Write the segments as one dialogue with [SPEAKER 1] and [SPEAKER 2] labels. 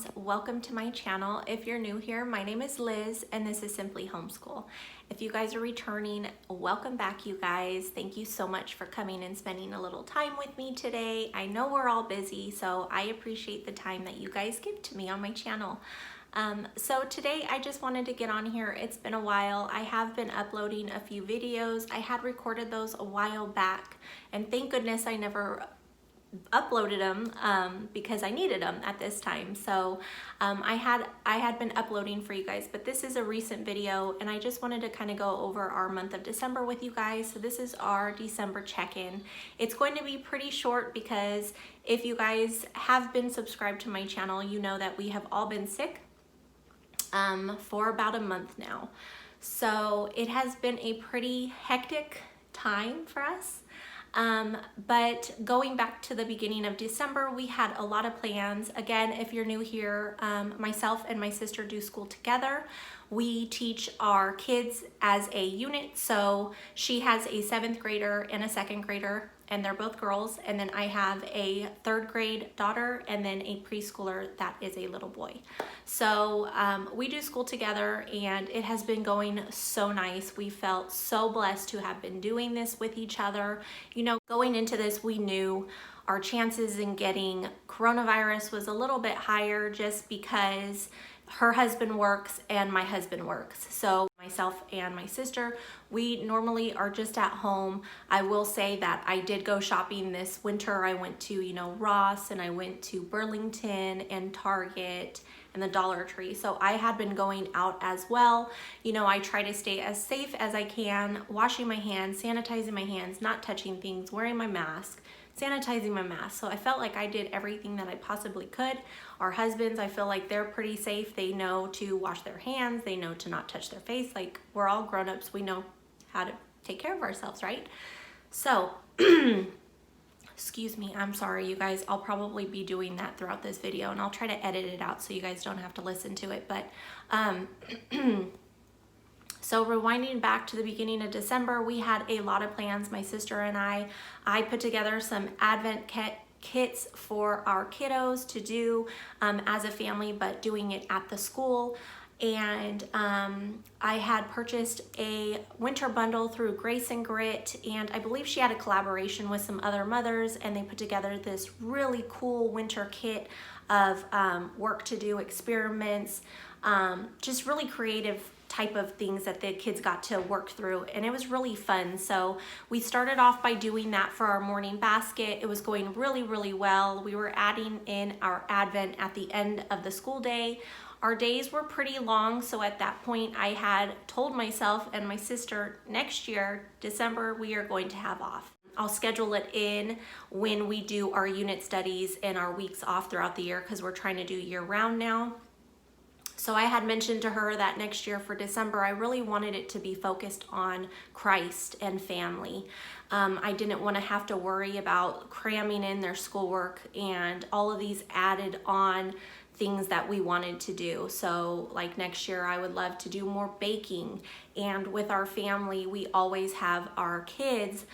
[SPEAKER 1] friends, welcome to my channel. If you're new here, my name is Liz and this is Simply Homeschool. If you guys are returning, welcome back you guys. Thank you so much for coming and spending a little time with me today. I know we're all busy, so I appreciate the time that you guys give to me on my channel. So today I just wanted to get on here. It's been a while. I have been uploading a few videos. I had recorded those a while back and thank goodness I never uploaded them because I needed them at this time. So I had been uploading for you guys, but this is a recent video and I just wanted to kind of go over our month of December with you guys. So this is our December check-in. It's going to be pretty short because if you guys have been subscribed to my channel, you know that we have all been sick for about a month now. So it has been a pretty hectic time for us. But going back to the beginning of December, we had a lot of plans. Again, if you're new here, myself and my sister do school together. We teach our kids as a unit. So she has a 7th grader and a 2nd grader, and they're both girls. And then I have a 3rd grade daughter and then a preschooler that is a little boy. So we do school together and it has been going so nice. We felt so blessed to have been doing this with each other. You know, going into this, we knew our chances in getting coronavirus was a little bit higher just because her husband works and my husband works. So myself and my sister, we normally are just at home. I will say that I did go shopping this winter. I went to, Ross, and I went to Burlington and Target and the Dollar Tree. So I had been going out as well. I try to stay as safe as I can, washing my hands, sanitizing my hands, not touching things, wearing my mask, sanitizing my mask. So I felt like I did everything that I possibly could. Our husbands, I feel like they're pretty safe. They know to wash their hands. They know to not touch their face. Like, we're all grown-ups. We know how to take care of ourselves, right? So, excuse me, I'm sorry, you guys. I'll probably be doing that throughout this video, and I'll try to edit it out so you guys don't have to listen to it. But, so rewinding back to the beginning of December, we had a lot of plans, my sister and I put together some Advent kits for our kiddos to do as a family, but doing it at the school. And I had purchased a winter bundle through Grace and Grit, and I believe she had a collaboration with some other mothers, and they put together this really cool winter kit of work to do, experiments, just really creative type of things that the kids got to work through, and it was really fun. So we started off by doing that for our morning basket. It was going really, really well. We were adding in our Advent at the end of the school day. Our days were pretty long, so at that point I had told myself and my sister, next year, December, we are going to have off. I'll schedule it in when we do our unit studies and our weeks off throughout the year, because we're trying to do year round now. So I had mentioned to her that next year for December, I really wanted it to be focused on Christ and family. I didn't want to have to worry about cramming in their schoolwork and all of these added on things that we wanted to do. So like next year, I would love to do more baking. And with our family, we always have our kids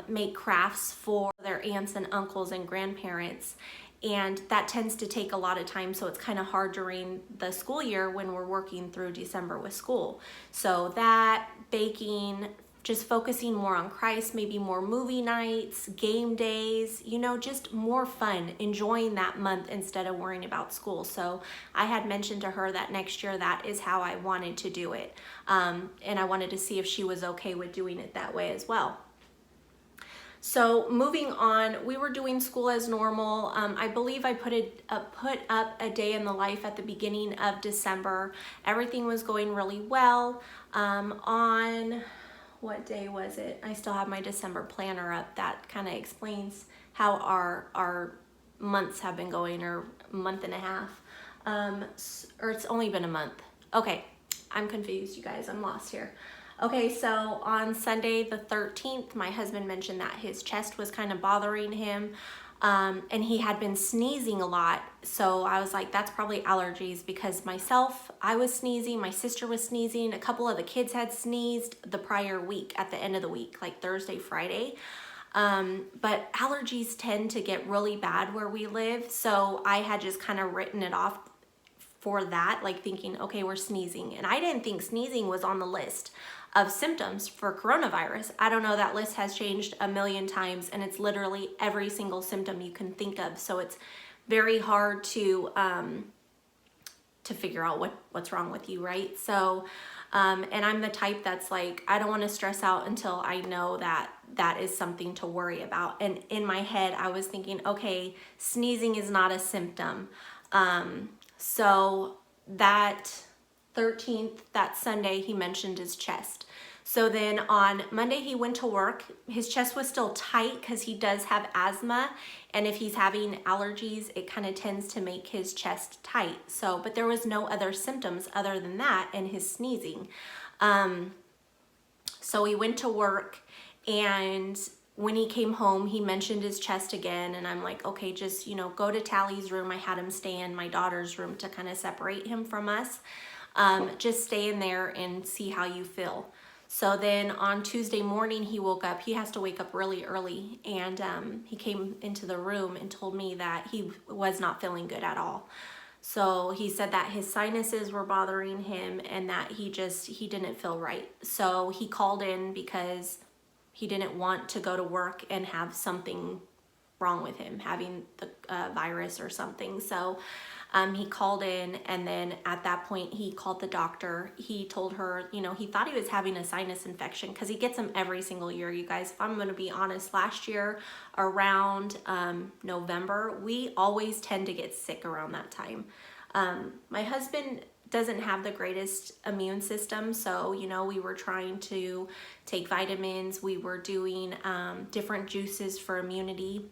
[SPEAKER 1] make crafts for their aunts and uncles and grandparents. And that tends to take a lot of time, so it's kind of hard during the school year when we're working through December with school. So that, baking, just focusing more on Christ, maybe more movie nights, game days, just more fun, enjoying that month instead of worrying about school. So I had mentioned to her that next year, that is how I wanted to do it. And I wanted to see if she was okay with doing it that way as well. So moving on, we were doing school as normal. I believe I put up a day in the life at the beginning of December. Everything was going really well. On what day was it? I still have my December planner up. That kind of explains how our months have been going, or month and a half. Or it's only been a month. Okay, I'm confused, you guys. I'm lost here. Okay, so on Sunday the 13th, my husband mentioned that his chest was kind of bothering him, and he had been sneezing a lot. So I was like, that's probably allergies, because I was sneezing, my sister was sneezing, a couple of the kids had sneezed the prior week at the end of the week, like Thursday, Friday. But allergies tend to get really bad where we live, so I had just kind of written it off for that, like thinking, okay, we're sneezing. And I didn't think sneezing was on the list of symptoms for coronavirus. I don't know, that list has changed a million times, and it's literally every single symptom you can think of. So it's very hard to figure out what's wrong with you, right? So, and I'm the type that's like, I don't want to stress out until I know that that is something to worry about. And in my head, I was thinking, okay, sneezing is not a symptom. So that 13th, that Sunday, he mentioned his chest. So then on Monday he went to work. His chest was still tight because he does have asthma, and if he's having allergies, it kind of tends to make his chest tight. So, but there was no other symptoms other than that and his sneezing. So he went to work, and when he came home, he mentioned his chest again, and I'm like, okay, just, you know, go to Tally's room. I had him stay in my daughter's room to kind of separate him from us. Just stay in there and see how you feel. So then on Tuesday morning, he woke up. He has to wake up really early, and he came into the room and told me that he was not feeling good at all. So he said that his sinuses were bothering him and that he didn't feel right. So he called in because he didn't want to go to work and have something wrong with him, having the virus or something. So he called in, and then at that point he called the doctor. He told her, you know, he thought he was having a sinus infection because he gets them every single year, you guys. If I'm going to be honest, last year around November, we always tend to get sick around that time. My husband doesn't have the greatest immune system, so, you know, we were trying to take vitamins. We were doing different juices for immunity,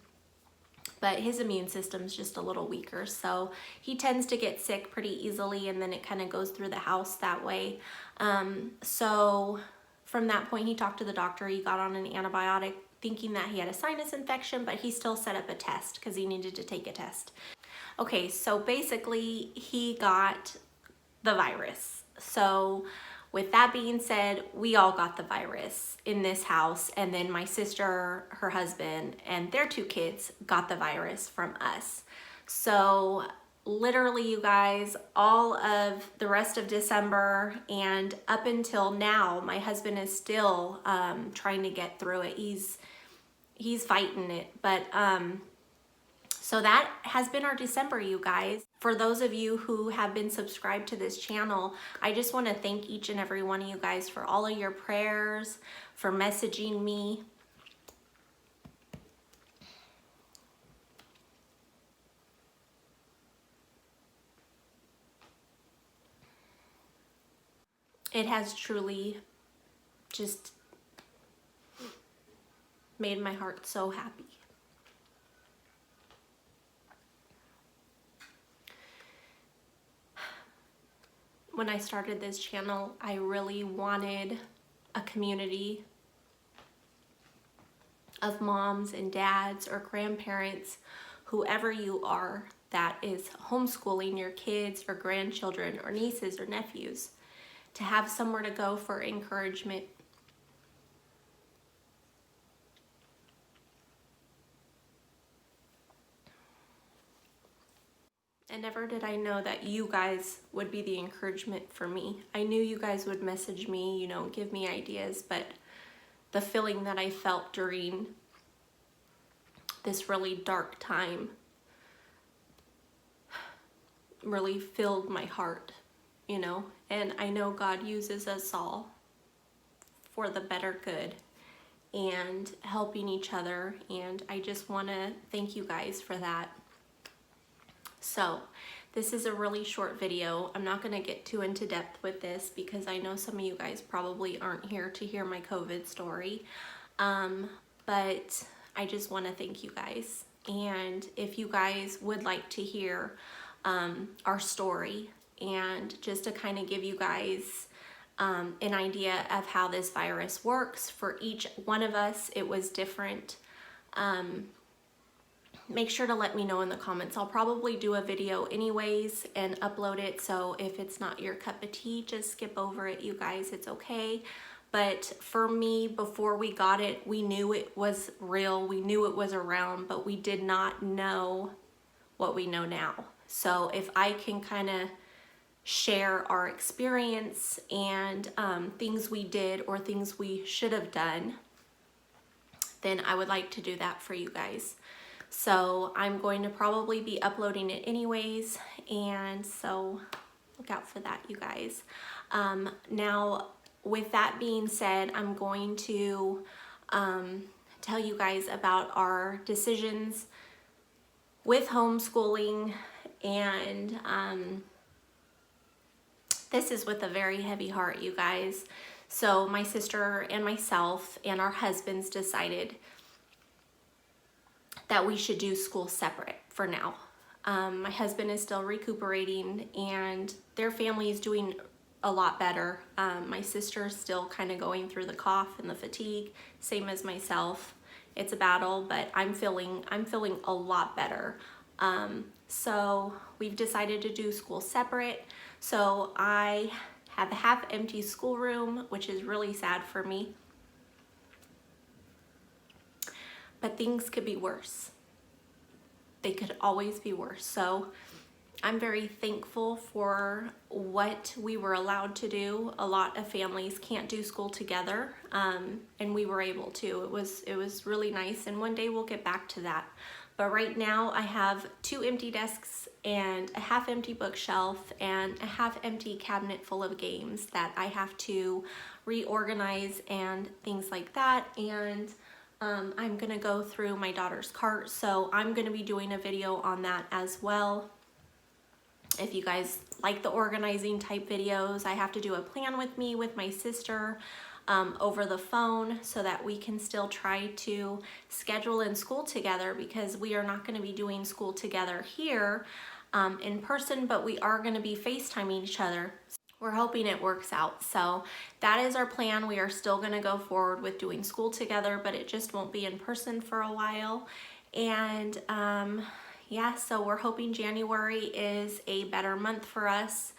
[SPEAKER 1] but his immune system's just a little weaker, so he tends to get sick pretty easily, and then it kind of goes through the house that way. So from that point, he talked to the doctor. He got on an antibiotic thinking that he had a sinus infection, but he still set up a test because he needed to take a test. Okay, so basically he got the virus. So with that being said, we all got the virus in this house, and then my sister, her husband, and their 2 kids got the virus from us. So literally, you guys, all of the rest of December and up until now, my husband is still trying to get through it. He's fighting it, but so that has been our December, you guys. For those of you who have been subscribed to this channel, I just want to thank each and every one of you guys for all of your prayers, for messaging me. It has truly just made my heart so happy. When I started this channel, I really wanted a community of moms and dads or grandparents, whoever you are, that is homeschooling your kids or grandchildren or nieces or nephews, to have somewhere to go for encouragement. And never did I know that you guys would be the encouragement for me. I knew you guys would message me, you know, give me ideas, but the feeling that I felt during this really dark time really filled my heart, you know, and I know God uses us all for the better good and helping each other, and I just want to thank you guys for that. So this is a really short video. I'm not going to get too into depth with this because I know some of you guys probably aren't here to hear my COVID story, but I just want to thank you guys. And if you guys would like to hear our story, and just to kind of give you guys an idea of how this virus works for each one of us, it was different. Make sure to let me know in the comments. I'll probably do a video anyways and upload it, so if it's not your cup of tea, just skip over it, you guys. It's okay. But for me, before we got it, we knew it was real. We knew it was around, but we did not know what we know now. So if I can kind of share our experience and things we did or things we should have done, then I would like to do that for you guys. So I'm going to probably be uploading it anyways, and so look out for that, you guys. Now, with that being said, I'm going to tell you guys about our decisions with homeschooling, and this is with a very heavy heart, you guys. So my sister and myself and our husbands decided that we should do school separate for now. My husband is still recuperating and their family is doing a lot better. My sister's still kind of going through the cough and the fatigue, same as myself. It's a battle, but I'm feeling a lot better. So we've decided to do school separate. So I have a half empty schoolroom, which is really sad for me. But things could be worse. They could always be worse. So I'm very thankful for what we were allowed to do. A lot of families can't do school together, and we were able to. It was really nice, and one day we'll get back to that. But right now I have 2 empty desks and a half empty bookshelf and a half empty cabinet full of games that I have to reorganize and things like that. And I'm gonna go through my daughter's cart, so I'm gonna be doing a video on that as well. If you guys like the organizing type videos, I have to do a plan with me with my sister over the phone so that we can still try to schedule in school together, because we are not going to be doing school together here in person, but we are going to be FaceTiming each other. We're hoping it works out. So that is our plan. We are still going to go forward with doing school together, but it just won't be in person for a while. And yeah, so we're hoping January is a better month for us.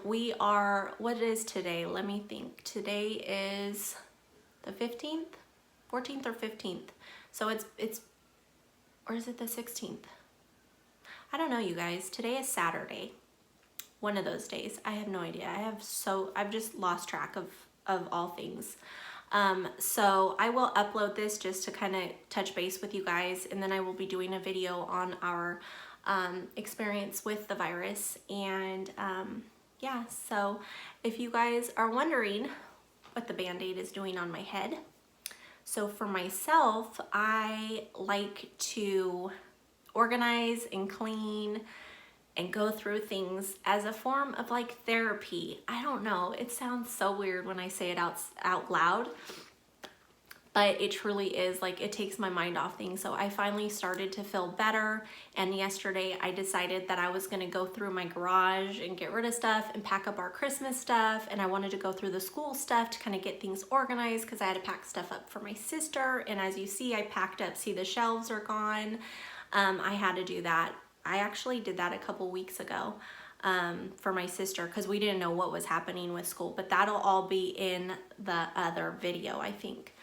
[SPEAKER 1] We are, what is today? Let me think. Today is the 15th, 14th or 15th. So it's, or is it the 16th? I don't know, you guys. Today is Saturday. One of those days. I have no idea. I've just lost track of all things. So I will upload this just to kind of touch base with you guys, and then I will be doing a video on our experience with the virus. And yeah, so if you guys are wondering what the Band-Aid is doing on my head, so for myself, I like to organize and clean and go through things as a form of like therapy. I don't know, it sounds so weird when I say it out loud, but it truly is. Like, it takes my mind off things. So I finally started to feel better, and yesterday I decided that I was gonna go through my garage and get rid of stuff and pack up our Christmas stuff, and I wanted to go through the school stuff to kind of get things organized because I had to pack stuff up for my sister. And as you see, I packed up, see the shelves are gone. I had to do that. I actually did that a couple weeks ago for my sister because we didn't know what was happening with school, but that'll all be in the other video, I think.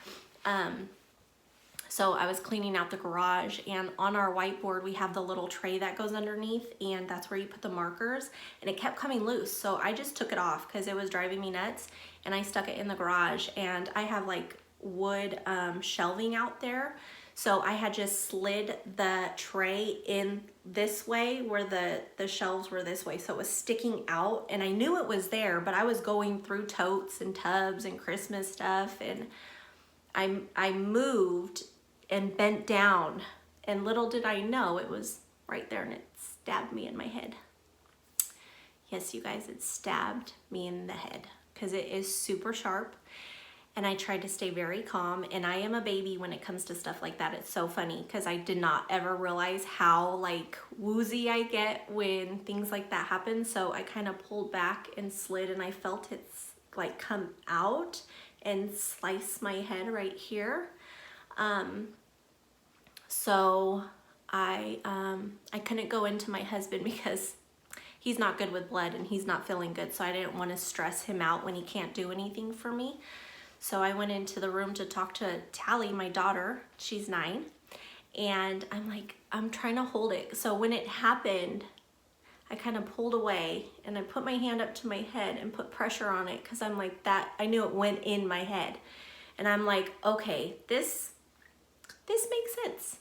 [SPEAKER 1] So I was cleaning out the garage, and on our whiteboard we have the little tray that goes underneath, and that's where you put the markers, and it kept coming loose. So I just took it off because it was driving me nuts, and I stuck it in the garage. And I have like wood shelving out there. So I had just slid the tray in this way where the shelves were this way. So it was sticking out, and I knew it was there, but I was going through totes and tubs and Christmas stuff, and I moved and bent down, and little did I know it was right there, and it stabbed me in my head. Yes, you guys, it stabbed me in the head because it is super sharp. And I tried to stay very calm, and I am a baby when it comes to stuff like that. It's so funny because I did not ever realize how like woozy I get when things like that happen. So I kind of pulled back and slid, and I felt it like come out and slice my head right here. So I couldn't go into my husband because he's not good with blood and he's not feeling good. So I didn't want to stress him out when he can't do anything for me. So I went into the room to talk to Tally, my daughter. She's 9. And I'm like, I'm trying to hold it. So when it happened, I kind of pulled away and I put my hand up to my head and put pressure on it because I'm like that. I knew it went in my head. And I'm like, okay, this makes sense.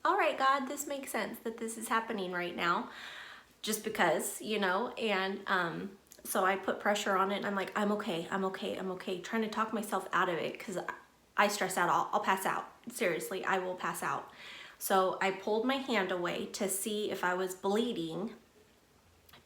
[SPEAKER 1] All right, God, this makes sense that this is happening right now just because, you know, and so I put pressure on it and I'm like, I'm okay, trying to talk myself out of it because I stress out, I'll pass out. Seriously, I will pass out. So I pulled my hand away to see if I was bleeding,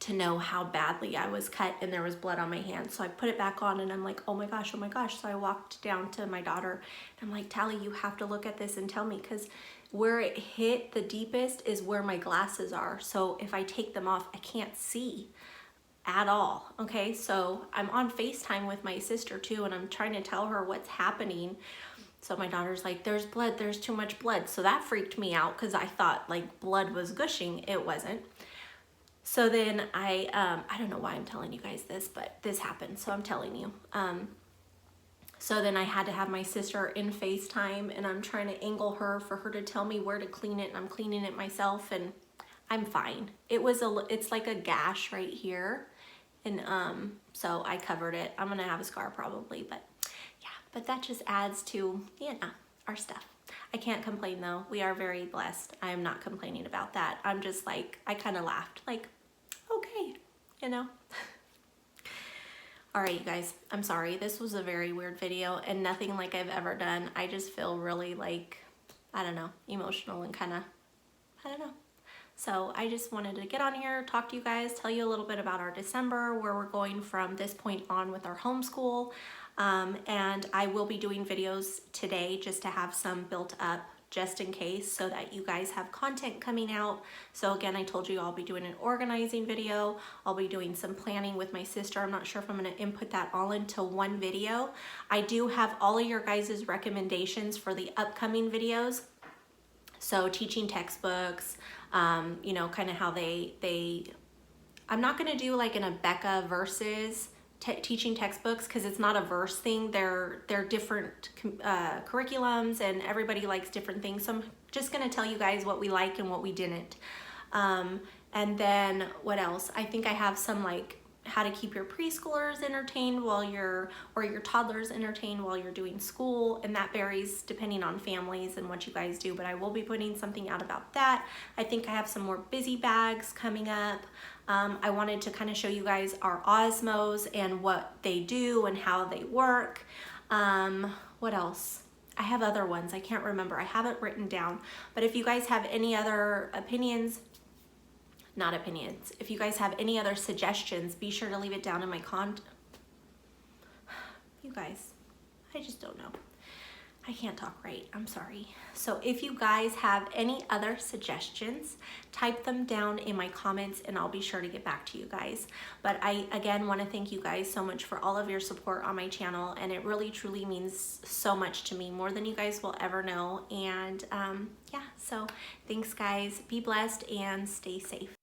[SPEAKER 1] to know how badly I was cut and there was blood on my hand. So I put it back on and I'm like, oh my gosh. So I walked down to my daughter and I'm like, Tally, you have to look at this and tell me, because where it hit the deepest is where my glasses are. So if I take them off, I can't see at all. Okay, so I'm on FaceTime with my sister too, and I'm trying to tell her what's happening. So my daughter's like, there's blood, there's too much blood. So that freaked me out because I thought like blood was gushing. It wasn't. So then I don't know why I'm telling you guys this, but this happened, so I'm telling you. So then I had to have my sister in FaceTime, and I'm trying to angle her for her to tell me where to clean it, and I'm cleaning it myself, and I'm fine. It's like a gash right here, and so I covered it. I'm gonna have a scar probably, but yeah, but that just adds to, you know, our stuff. I can't complain though. We are very blessed. I am not complaining about that. I'm just like, I kind of laughed like, okay, you know. All right, you guys, I'm sorry. This was a very weird video and nothing like I've ever done. I just feel really like, I don't know, emotional and kind of, I don't know. So I just wanted to get on here, talk to you guys, tell you a little bit about our December, where we're going from this point on with our homeschool. And I will be doing videos today just to have some built up just in case, so that you guys have content coming out. So again, I told you I'll be doing an organizing video. I'll be doing some planning with my sister. I'm not sure if I'm going to input that all into one video. I do have all of your guys' recommendations for the upcoming videos. So teaching textbooks, you know, kind of how I'm not going to do like an Abeka versus teaching textbooks, because it's not a verse thing. They're different curriculums, and everybody likes different things. So I'm just going to tell you guys what we like and what we didn't. And then what else? I think I have some like how to keep your preschoolers entertained while or your toddlers entertained while you're doing school, and that varies depending on families and what you guys do, but I will be putting something out about that. I think I have some more busy bags coming up. I wanted to kind of show you guys our Osmos and what they do and how they work. What else? I have other ones. I can't remember. I have it written down, but if you guys have any other if you guys have any other suggestions, be sure to leave it down in my You guys, I just don't know. I can't talk right, I'm sorry. So if you guys have any other suggestions, type them down in my comments and I'll be sure to get back to you guys. But I, again, want to thank you guys so much for all of your support on my channel, and it really truly means so much to me, more than you guys will ever know. And yeah, so thanks guys, be blessed and stay safe.